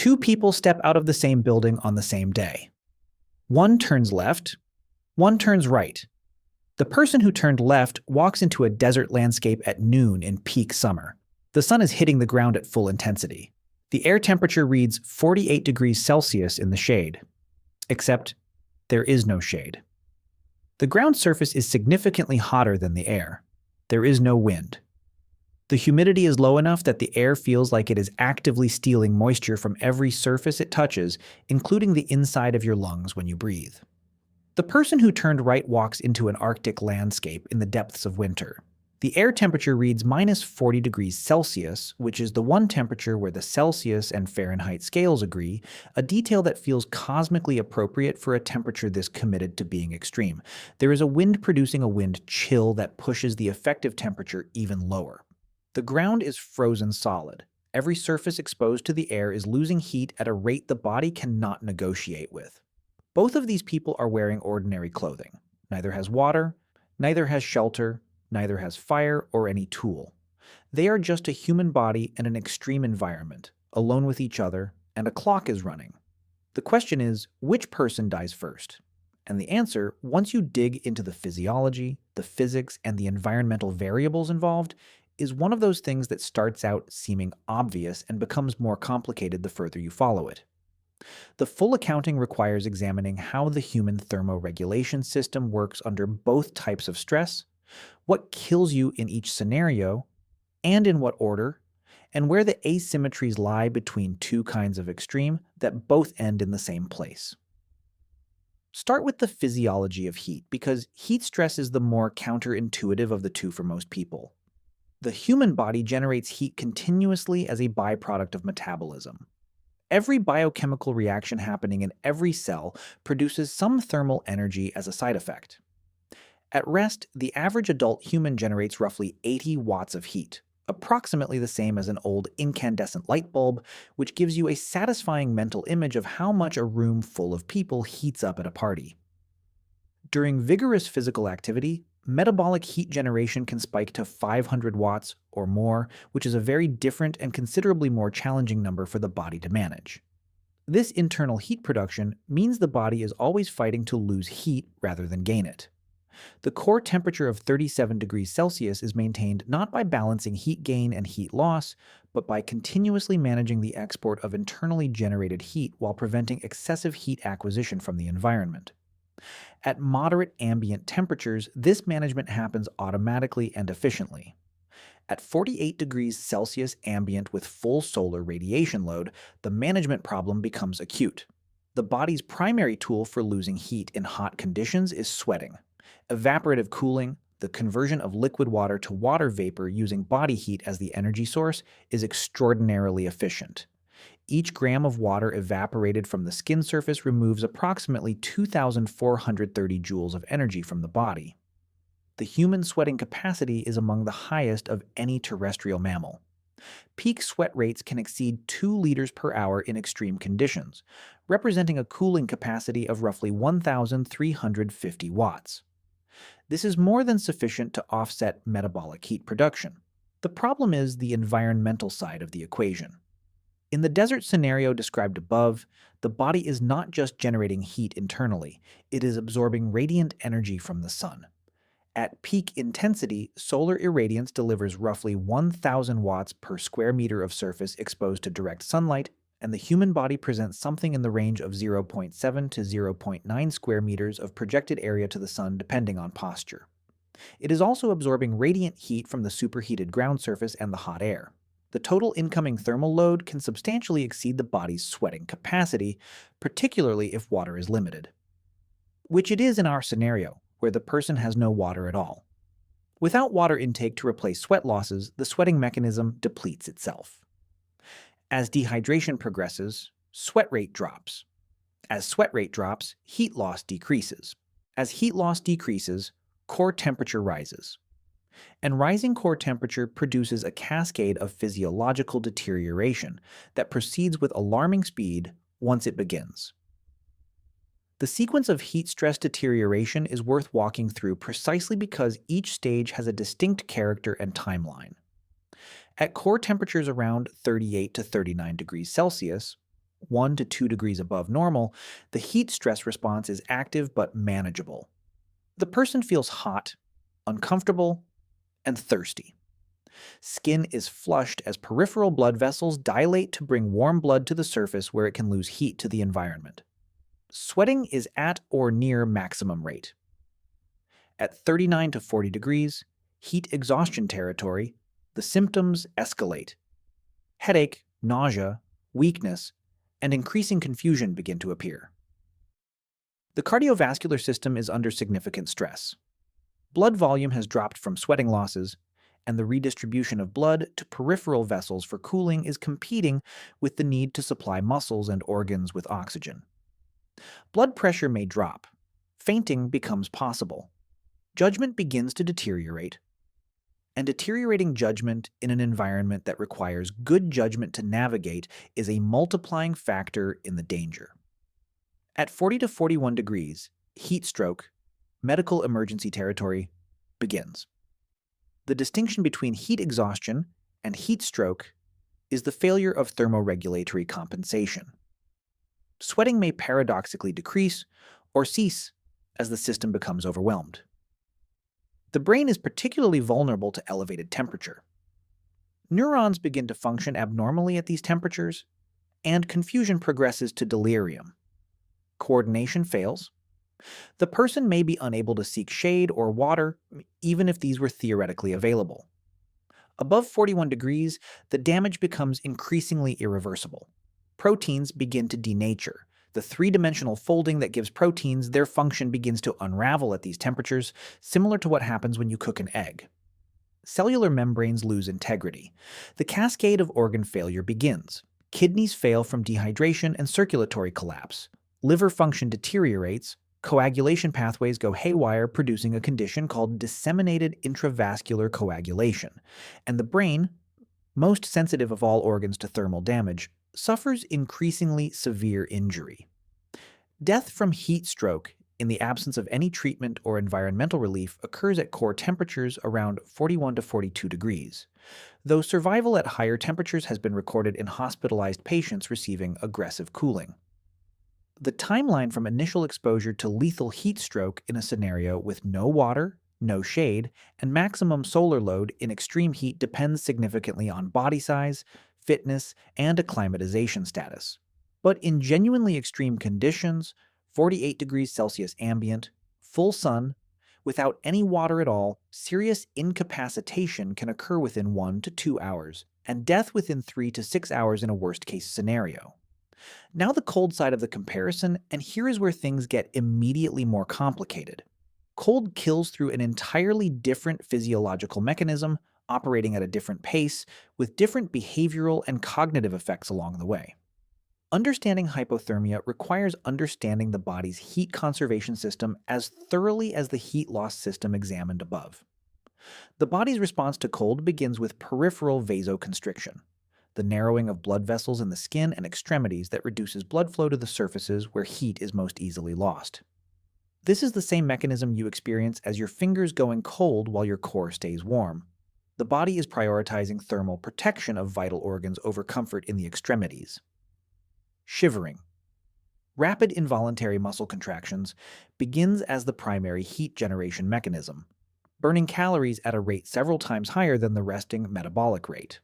Two people step out of the same building on the same day. One turns left, one turns right. The person who turned left walks into a desert landscape at noon in peak summer. The sun is hitting the ground at full intensity. The air temperature reads 48 degrees Celsius in the shade. Except there is no shade. The ground surface is significantly hotter than the air. There is no wind. The humidity is low enough that the air feels like it is actively stealing moisture from every surface it touches, including the inside of your lungs when you breathe. The person who turned right walks into an Arctic landscape in the depths of winter. The air temperature reads minus 40 degrees Celsius, which is the one temperature where the Celsius and Fahrenheit scales agree, a detail that feels cosmically appropriate for a temperature this committed to being extreme. There is a wind producing a wind chill that pushes the effective temperature even lower. The ground is frozen solid. Every surface exposed to the air is losing heat at a rate the body cannot negotiate with. Both of these people are wearing ordinary clothing. Neither has water, neither has shelter, neither has fire or any tool. They are just a human body in an extreme environment, alone with each other, and a clock is running. The question is, which person dies first? And the answer, once you dig into the physiology, the physics, and the environmental variables involved, is one of those things that starts out seeming obvious and becomes more complicated the further you follow it. The full accounting requires examining how the human thermoregulation system works under both types of stress, what kills you in each scenario, and in what order, and where the asymmetries lie between two kinds of extreme that both end in the same place. Start with the physiology of heat, because heat stress is the more counterintuitive of the two for most people. The human body generates heat continuously as a byproduct of metabolism. Every biochemical reaction happening in every cell produces some thermal energy as a side effect. At rest, the average adult human generates roughly 80 watts of heat, approximately the same as an old incandescent light bulb, which gives you a satisfying mental image of how much a room full of people heats up at a party. During vigorous physical activity, metabolic heat generation can spike to 500 watts or more, which is a very different and considerably more challenging number for the body to manage. This internal heat production means the body is always fighting to lose heat rather than gain it. The core temperature of 37 degrees Celsius is maintained not by balancing heat gain and heat loss, but by continuously managing the export of internally generated heat while preventing excessive heat acquisition from the environment. At moderate ambient temperatures, this management happens automatically and efficiently. At 48 degrees Celsius ambient with full solar radiation load, the management problem becomes acute. The body's primary tool for losing heat in hot conditions is sweating. Evaporative cooling, the conversion of liquid water to water vapor using body heat as the energy source, is extraordinarily efficient. Each gram of water evaporated from the skin surface removes approximately 2,430 joules of energy from the body. The human sweating capacity is among the highest of any terrestrial mammal. Peak sweat rates can exceed 2 liters per hour in extreme conditions, representing a cooling capacity of roughly 1,350 watts. This is more than sufficient to offset metabolic heat production. The problem is the environmental side of the equation. In the desert scenario described above, the body is not just generating heat internally, it is absorbing radiant energy from the sun. At peak intensity, solar irradiance delivers roughly 1,000 watts per square meter of surface exposed to direct sunlight, and the human body presents something in the range of 0.7 to 0.9 square meters of projected area to the sun depending on posture. It is also absorbing radiant heat from the superheated ground surface and the hot air. The total incoming thermal load can substantially exceed the body's sweating capacity, particularly if water is limited. Which it is in our scenario, where the person has no water at all. Without water intake to replace sweat losses, the sweating mechanism depletes itself. As dehydration progresses, sweat rate drops. As sweat rate drops, heat loss decreases. As heat loss decreases, core temperature rises. And rising core temperature produces a cascade of physiological deterioration that proceeds with alarming speed once it begins. The sequence of heat stress deterioration is worth walking through precisely because each stage has a distinct character and timeline. At core temperatures around 38 to 39 degrees Celsius, 1 to 2 degrees above normal, the heat stress response is active but manageable. The person feels hot, uncomfortable, and thirsty. Skin is flushed as peripheral blood vessels dilate to bring warm blood to the surface where it can lose heat to the environment. Sweating is at or near maximum rate. At 39 to 40 degrees, heat exhaustion territory, the symptoms escalate. Headache, nausea, weakness, and increasing confusion begin to appear. The cardiovascular system is under significant stress. Blood volume has dropped from sweating losses, and the redistribution of blood to peripheral vessels for cooling is competing with the need to supply muscles and organs with oxygen. Blood pressure may drop. Fainting becomes possible. Judgment begins to deteriorate. And deteriorating judgment in an environment that requires good judgment to navigate is a multiplying factor in the danger. At 40 to 41 degrees, heat stroke, medical emergency territory, begins. The distinction between heat exhaustion and heat stroke is the failure of thermoregulatory compensation. Sweating may paradoxically decrease or cease as the system becomes overwhelmed. The brain is particularly vulnerable to elevated temperature. Neurons begin to function abnormally at these temperatures, and confusion progresses to delirium. Coordination fails. The person may be unable to seek shade or water, even if these were theoretically available. Above 41 degrees, the damage becomes increasingly irreversible. Proteins begin to denature. The three-dimensional folding that gives proteins their function begins to unravel at these temperatures, similar to what happens when you cook an egg. Cellular membranes lose integrity. The cascade of organ failure begins. Kidneys fail from dehydration and circulatory collapse. Liver function deteriorates. Coagulation pathways go haywire, producing a condition called disseminated intravascular coagulation. And the brain, most sensitive of all organs to thermal damage, suffers increasingly severe injury. Death from heat stroke in the absence of any treatment or environmental relief occurs at core temperatures around 41 to 42 degrees, though survival at higher temperatures has been recorded in hospitalized patients receiving aggressive cooling. The timeline from initial exposure to lethal heat stroke in a scenario with no water, no shade, and maximum solar load in extreme heat depends significantly on body size, fitness, and acclimatization status. But in genuinely extreme conditions, 48 degrees Celsius ambient, full sun, without any water at all, serious incapacitation can occur within 1 to 2 hours, and death within 3 to 6 hours in a worst-case scenario. Now the cold side of the comparison, and here is where things get immediately more complicated. Cold kills through an entirely different physiological mechanism, operating at a different pace, with different behavioral and cognitive effects along the way. Understanding hypothermia requires understanding the body's heat conservation system as thoroughly as the heat loss system examined above. The body's response to cold begins with peripheral vasoconstriction, the narrowing of blood vessels in the skin and extremities that reduces blood flow to the surfaces where heat is most easily lost. This is the same mechanism you experience as your fingers going cold while your core stays warm. The body is prioritizing thermal protection of vital organs over comfort in the extremities. Shivering. Rapid involuntary muscle contractions begins as the primary heat generation mechanism, burning calories at a rate several times higher than the resting metabolic rate.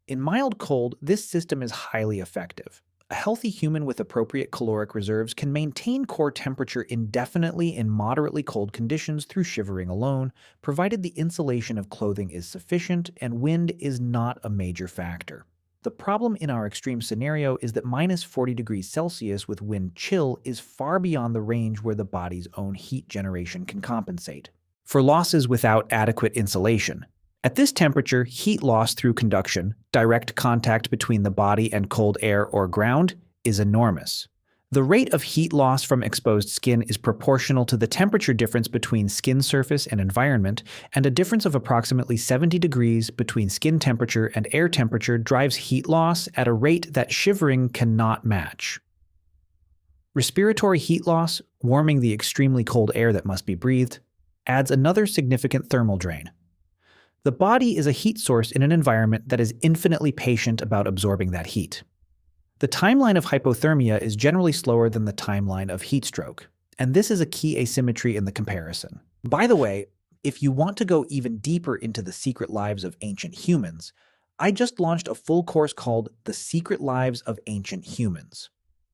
In mild cold, this system is highly effective. A healthy human with appropriate caloric reserves can maintain core temperature indefinitely in moderately cold conditions through shivering alone, provided the insulation of clothing is sufficient and wind is not a major factor. The problem in our extreme scenario is that minus 40 degrees Celsius with wind chill is far beyond the range where the body's own heat generation can compensate for losses without adequate insulation. At this temperature, heat loss through conduction, direct contact between the body and cold air or ground, is enormous. The rate of heat loss from exposed skin is proportional to the temperature difference between skin surface and environment, and a difference of approximately 70 degrees between skin temperature and air temperature drives heat loss at a rate that shivering cannot match. Respiratory heat loss, warming the extremely cold air that must be breathed, adds another significant thermal drain. The body is a heat source in an environment that is infinitely patient about absorbing that heat. The timeline of hypothermia is generally slower than the timeline of heat stroke, and this is a key asymmetry in the comparison. By the way, if you want to go even deeper into the secret lives of ancient humans, I just launched a full course called The Secret Lives of Ancient Humans.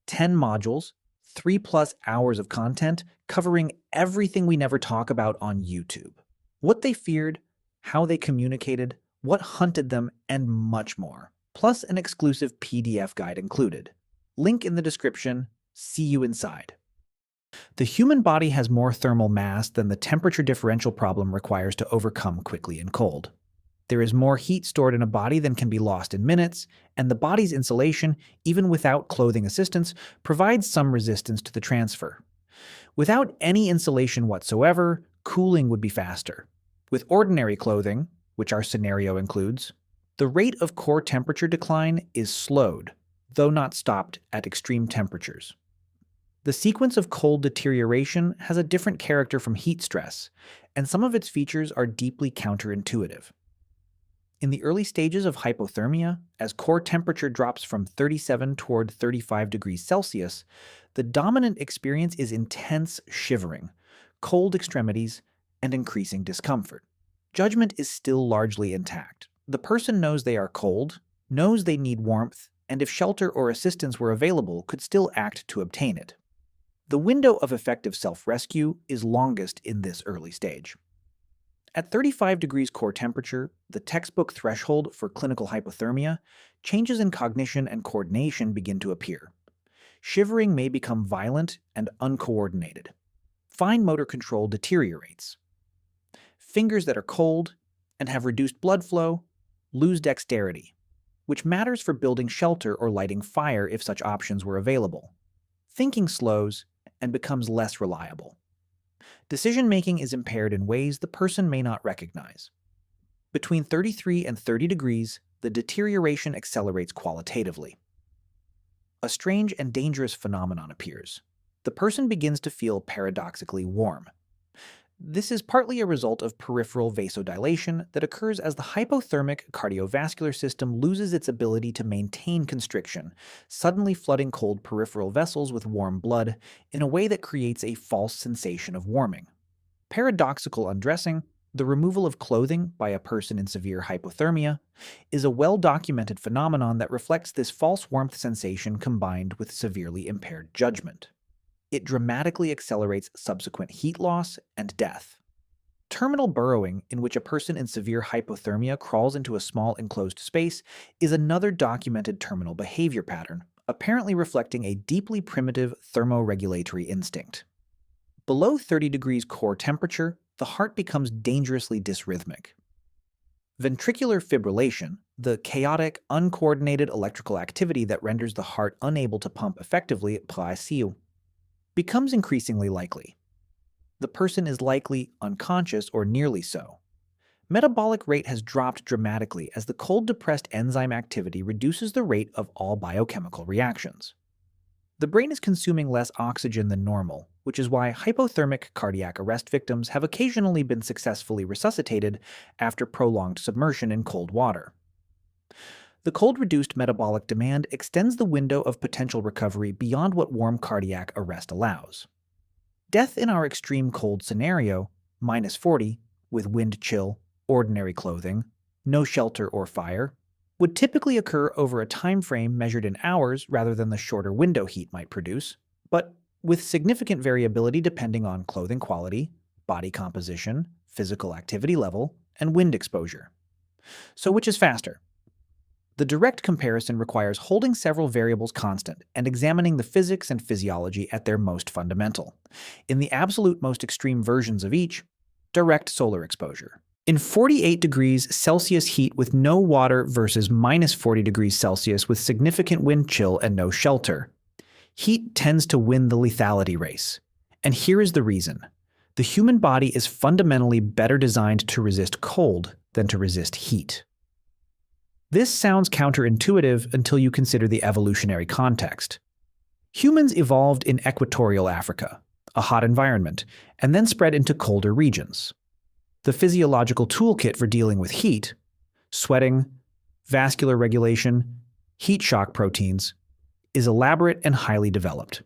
10 modules, 3+ hours of content covering everything we never talk about on YouTube. What they feared, how they communicated, what hunted them, and much more. Plus an exclusive PDF guide included. Link in the description. See you inside. The human body has more thermal mass than the temperature differential problem requires to overcome quickly in cold. There is more heat stored in a body than can be lost in minutes, and the body's insulation, even without clothing assistance, provides some resistance to the transfer. Without any insulation whatsoever, cooling would be faster. With ordinary clothing, which our scenario includes, the rate of core temperature decline is slowed, though not stopped at extreme temperatures. The sequence of cold deterioration has a different character from heat stress, and some of its features are deeply counterintuitive. In the early stages of hypothermia, as core temperature drops from 37 toward 35 degrees Celsius, the dominant experience is intense shivering, cold extremities, and increasing discomfort. Judgment is still largely intact. The person knows they are cold, knows they need warmth, and if shelter or assistance were available, could still act to obtain it. The window of effective self-rescue is longest in this early stage. At 35 degrees core temperature, the textbook threshold for clinical hypothermia, changes in cognition and coordination begin to appear. Shivering may become violent and uncoordinated. Fine motor control deteriorates. Fingers that are cold and have reduced blood flow lose dexterity, which matters for building shelter or lighting fire if such options were available. Thinking slows and becomes less reliable. Decision-making is impaired in ways the person may not recognize. Between 33 and 30 degrees, the deterioration accelerates qualitatively. A strange and dangerous phenomenon appears. The person begins to feel paradoxically warm. This is partly a result of peripheral vasodilation that occurs as the hypothermic cardiovascular system loses its ability to maintain constriction, suddenly flooding cold peripheral vessels with warm blood in a way that creates a false sensation of warming. Paradoxical undressing, the removal of clothing by a person in severe hypothermia, is a well-documented phenomenon that reflects this false warmth sensation combined with severely impaired judgment. It dramatically accelerates subsequent heat loss and death. Terminal burrowing, in which a person in severe hypothermia crawls into a small enclosed space, is another documented terminal behavior pattern, apparently reflecting a deeply primitive thermoregulatory instinct. Below 30 degrees core temperature, the heart becomes dangerously dysrhythmic. Ventricular fibrillation, the chaotic, uncoordinated electrical activity that renders the heart unable to pump effectively at ICU, becomes increasingly likely. The person is likely unconscious or nearly so. Metabolic rate has dropped dramatically as the cold-depressed enzyme activity reduces the rate of all biochemical reactions. The brain is consuming less oxygen than normal, which is why hypothermic cardiac arrest victims have occasionally been successfully resuscitated after prolonged submersion in cold water. The cold-reduced metabolic demand extends the window of potential recovery beyond what warm cardiac arrest allows. Death in our extreme cold scenario, -40, with wind chill, ordinary clothing, no shelter or fire, would typically occur over a time frame measured in hours rather than the shorter window heat might produce, but with significant variability depending on clothing quality, body composition, physical activity level, and wind exposure. So which is faster? The direct comparison requires holding several variables constant and examining the physics and physiology at their most fundamental. In the absolute most extreme versions of each, direct solar exposure. In 48 degrees Celsius heat with no water versus -40 degrees Celsius with significant wind chill and no shelter, heat tends to win the lethality race. And here is the reason. The human body is fundamentally better designed to resist cold than to resist heat. This sounds counterintuitive until you consider the evolutionary context. Humans evolved in equatorial Africa, a hot environment, and then spread into colder regions. The physiological toolkit for dealing with heat, sweating, vascular regulation, heat shock proteins, is elaborate and highly developed.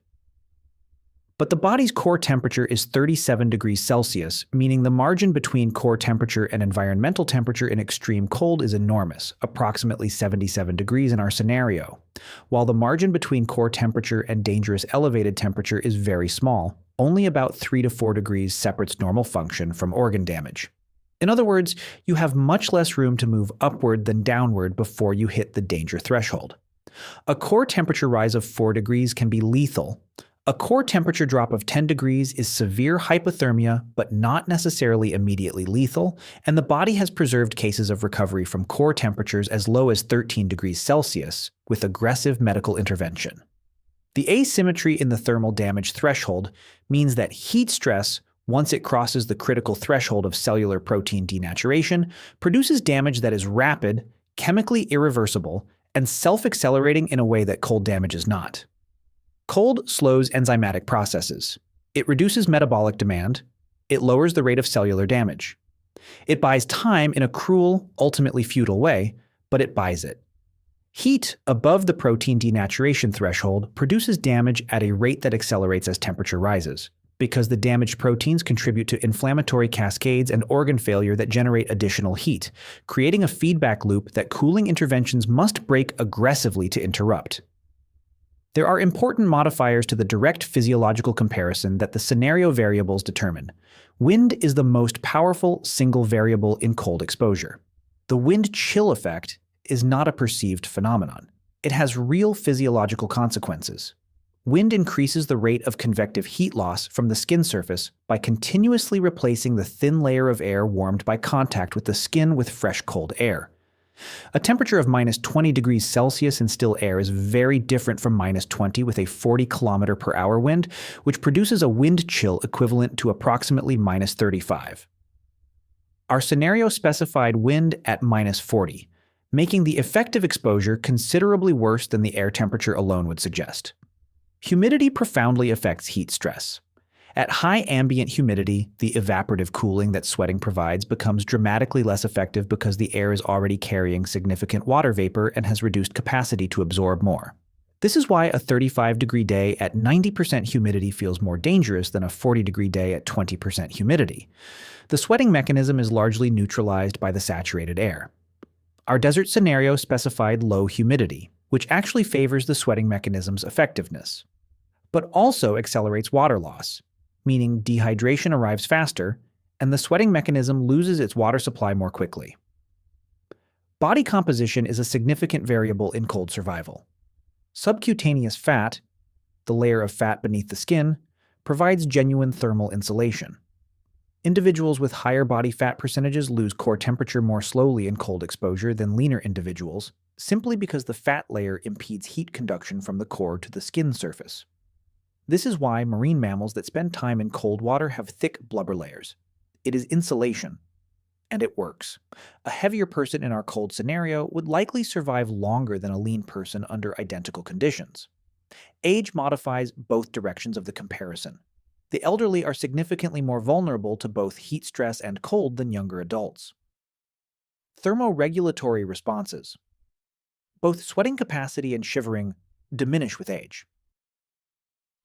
But the body's core temperature is 37 degrees Celsius, meaning the margin between core temperature and environmental temperature in extreme cold is enormous, approximately 77 degrees in our scenario, while the margin between core temperature and dangerous elevated temperature is very small, only about 3 to 4 degrees separates normal function from organ damage. In other words, you have much less room to move upward than downward before you hit the danger threshold. A core temperature rise of 4 degrees can be lethal. A core temperature drop of 10 degrees is severe hypothermia, but not necessarily immediately lethal, and the body has preserved cases of recovery from core temperatures as low as 13 degrees Celsius with aggressive medical intervention. The asymmetry in the thermal damage threshold means that heat stress, once it crosses the critical threshold of cellular protein denaturation, produces damage that is rapid, chemically irreversible, and self-accelerating in a way that cold damage is not. Cold slows enzymatic processes. It reduces metabolic demand. It lowers the rate of cellular damage. It buys time in a cruel, ultimately futile way, but it buys it. Heat above the protein denaturation threshold produces damage at a rate that accelerates as temperature rises, because the damaged proteins contribute to inflammatory cascades and organ failure that generate additional heat, creating a feedback loop that cooling interventions must break aggressively to interrupt. There are important modifiers to the direct physiological comparison that the scenario variables determine. Wind is the most powerful single variable in cold exposure. The wind chill effect is not a perceived phenomenon. It has real physiological consequences. Wind increases the rate of convective heat loss from the skin surface by continuously replacing the thin layer of air warmed by contact with the skin with fresh cold air. A temperature of minus 20 degrees Celsius in still air is very different from minus 20 with a 40 km/h wind, which produces a wind chill equivalent to approximately minus 35. Our scenario specified wind at minus 40, making the effective exposure considerably worse than the air temperature alone would suggest. Humidity profoundly affects heat stress. At high ambient humidity, the evaporative cooling that sweating provides becomes dramatically less effective because the air is already carrying significant water vapor and has reduced capacity to absorb more. This is why a 35-degree day at 90% humidity feels more dangerous than a 40-degree day at 20% humidity. The sweating mechanism is largely neutralized by the saturated air. Our desert scenario specified low humidity, which actually favors the sweating mechanism's effectiveness, but also accelerates water loss, meaning dehydration arrives faster, and the sweating mechanism loses its water supply more quickly. Body composition is a significant variable in cold survival. Subcutaneous fat, the layer of fat beneath the skin, provides genuine thermal insulation. Individuals with higher body fat percentages lose core temperature more slowly in cold exposure than leaner individuals, simply because the fat layer impedes heat conduction from the core to the skin surface. This is why marine mammals that spend time in cold water have thick blubber layers. It is insulation, and it works. A heavier person in our cold scenario would likely survive longer than a lean person under identical conditions. Age modifies both directions of the comparison. The elderly are significantly more vulnerable to both heat stress and cold than younger adults. Thermoregulatory responses. Both sweating capacity and shivering diminish with age.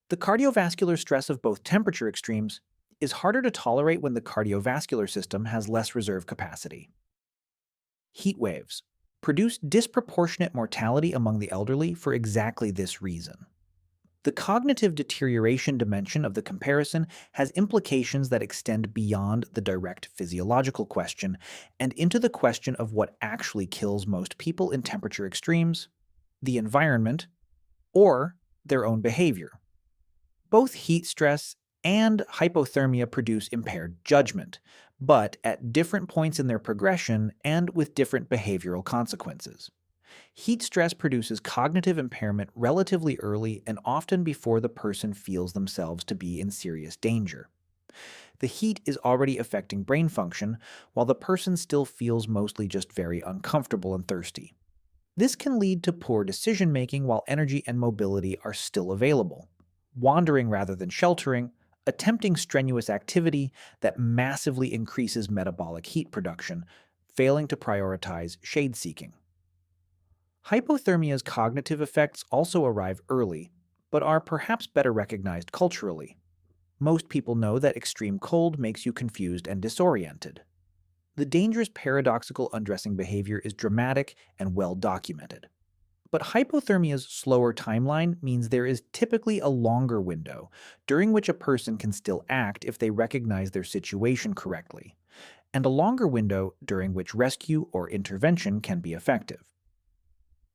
The cardiovascular stress of both temperature extremes is harder to tolerate when the cardiovascular system has less reserve capacity. Heat waves produce disproportionate mortality among the elderly for exactly this reason. The cognitive deterioration dimension of the comparison has implications that extend beyond the direct physiological question and into the question of what actually kills most people in temperature extremes: the environment or their own behavior. Both heat stress and hypothermia produce impaired judgment, but at different points in their progression and with different behavioral consequences. Heat stress produces cognitive impairment relatively early and often before the person feels themselves to be in serious danger. The heat is already affecting brain function, while the person still feels mostly just very uncomfortable and thirsty. This can lead to poor decision-making while energy and mobility are still available. Wandering rather than sheltering, attempting strenuous activity that massively increases metabolic heat production, failing to prioritize shade seeking. Hypothermia's cognitive effects also arrive early, but are perhaps better recognized culturally. Most people know that extreme cold makes you confused and disoriented. The dangerous paradoxical undressing behavior is dramatic and well documented. But hypothermia's slower timeline means there is typically a longer window during which a person can still act if they recognize their situation correctly, and a longer window during which rescue or intervention can be effective.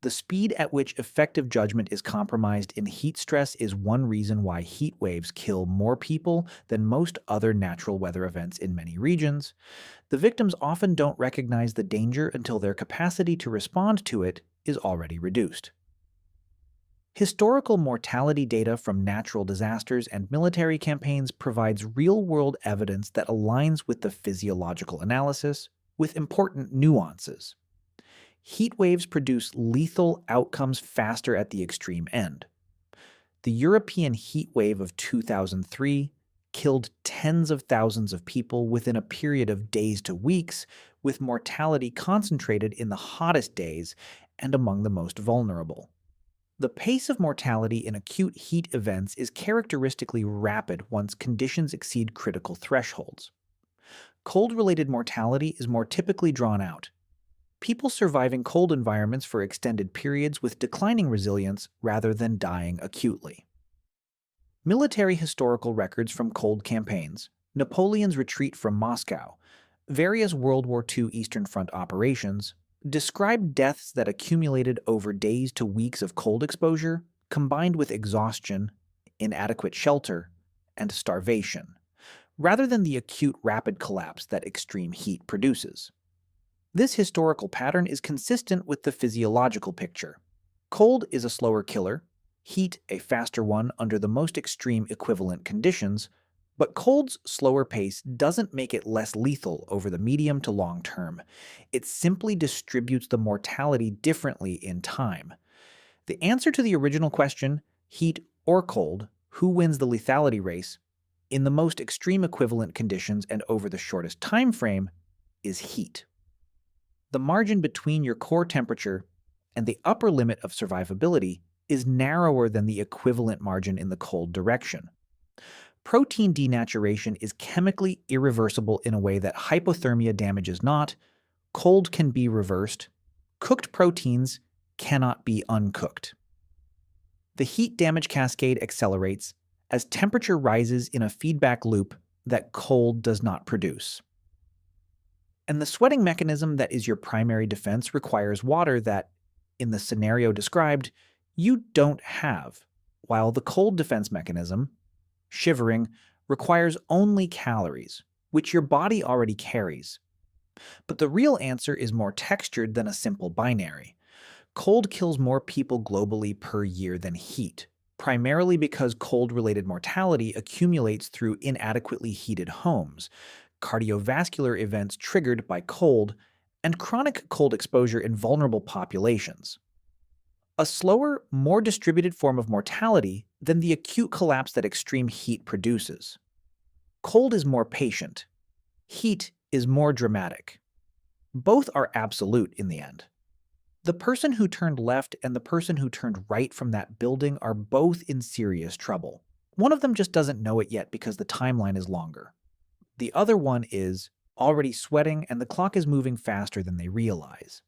The speed at which effective judgment is compromised in heat stress is one reason why heat waves kill more people than most other natural weather events in many regions. The victims often don't recognize the danger until their capacity to respond to it is already reduced. Historical mortality data from natural disasters and military campaigns provides real-world evidence that aligns with the physiological analysis, with important nuances. Heat waves produce lethal outcomes faster at the extreme end. The European heat wave of 2003 killed tens of thousands of people within a period of days to weeks, with mortality concentrated in the hottest days and among the most vulnerable. The pace of mortality in acute heat events is characteristically rapid once conditions exceed critical thresholds. Cold-related mortality is more typically drawn out. People surviving cold environments for extended periods with declining resilience rather than dying acutely. Military historical records from cold campaigns, Napoleon's retreat from Moscow, various World War II Eastern Front operations, describe deaths that accumulated over days to weeks of cold exposure, combined with exhaustion, inadequate shelter, and starvation, rather than the acute rapid collapse that extreme heat produces. This historical pattern is consistent with the physiological picture. Cold is a slower killer, heat a faster one under the most extreme equivalent conditions, but cold's slower pace doesn't make it less lethal over the medium to long term. It simply distributes the mortality differently in time. The answer to the original question, heat or cold, who wins the lethality race, in the most extreme equivalent conditions and over the shortest time frame, is heat. The margin between your core temperature and the upper limit of survivability is narrower than the equivalent margin in the cold direction. Protein denaturation is chemically irreversible in a way that hypothermia damage is not. Cold can be reversed. Cooked proteins cannot be uncooked. The heat damage cascade accelerates as temperature rises in a feedback loop that cold does not produce. And the sweating mechanism that is your primary defense requires water that, in the scenario described, you don't have, while the cold defense mechanism, shivering, requires only calories, which your body already carries. But the real answer is more textured than a simple binary. Cold kills more people globally per year than heat, primarily because cold-related mortality accumulates through inadequately heated homes, cardiovascular events triggered by cold, and chronic cold exposure in vulnerable populations. A slower, more distributed form of mortality than the acute collapse that extreme heat produces. Cold is more patient. Heat is more dramatic. Both are absolute in the end. The person who turned left and the person who turned right from that building are both in serious trouble. One of them just doesn't know it yet because the timeline is longer. The other one is already sweating and the clock is moving faster than they realize.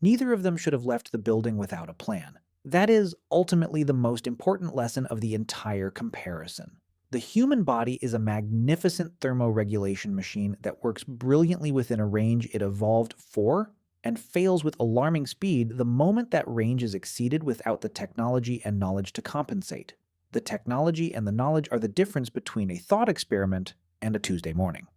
Neither of them should have left the building without a plan. That is ultimately the most important lesson of the entire comparison. The human body is a magnificent thermoregulation machine that works brilliantly within a range it evolved for and fails with alarming speed the moment that range is exceeded without the technology and knowledge to compensate. The technology and the knowledge are the difference between a thought experiment and a Tuesday morning.